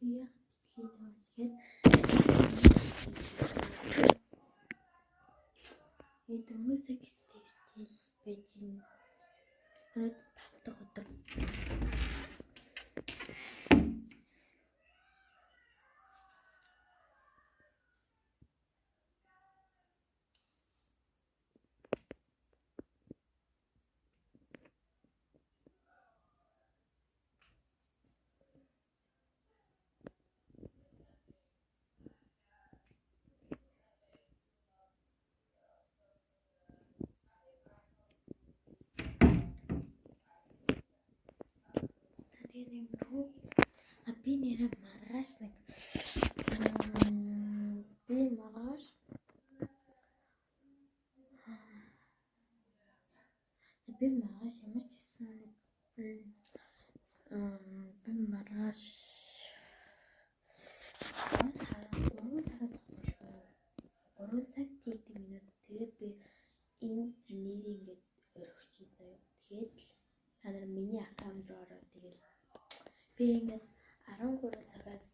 би яг бичлээ тэгээд хүмүүсээ гэртээ ирчихэл байж юм. Өнөөдөр 5 дахь өдөр. Би нэрээ маргааш нэг би маргааш ямар ч хийсэн нэг би маргааш 3 цаг 30 минут тэгээд би энэ нэрийг ингээд өргөж байна. Тэгээд та нар миний аккаунт руу ороод тэгээд би ингээд 13 цагаас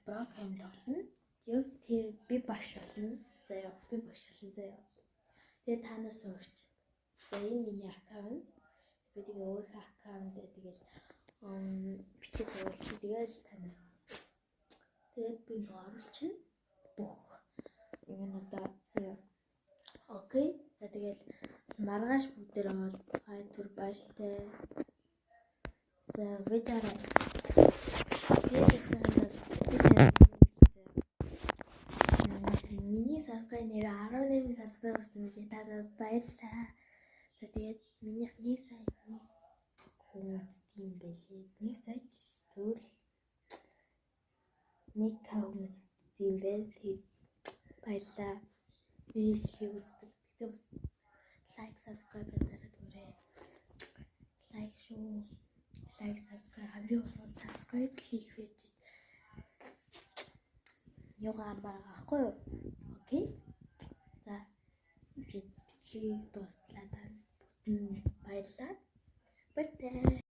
брокем тоглоно. Яг тэр би багш болно. Заяа. Тэгээд та нар сурч. За энэ миний аккаунт. Би тэгээ өөрийнхөө аккаунт тэгээд бичиж оруулчих. Тэгээд та нар. Тэгээд би ингээ оруулчихна. Бүх юмудаа заяа. Окей. За тэгээд маргааш бүгдээр уулзъя. Түр баяртай. За видеораа миний subscribe нэр 18 subscribe хүрсэн та нар баярлалаа. За тэгээд минийх 1 сая хүн тийм байлээ. 1 сая зүгээр 1 каунт тийм байл. Тэгээд баярлалаа. Видеог үздэг. Тэгээд лайк, subscribe дараад өгөөрэй. Лайк шүү. Лайк, subscribe хамгийн гол нь subscribe хийх байж. Yoga амбарга ахгүй юу? Окей. За би дуустлаа та. Баярлалаа. Баяртай.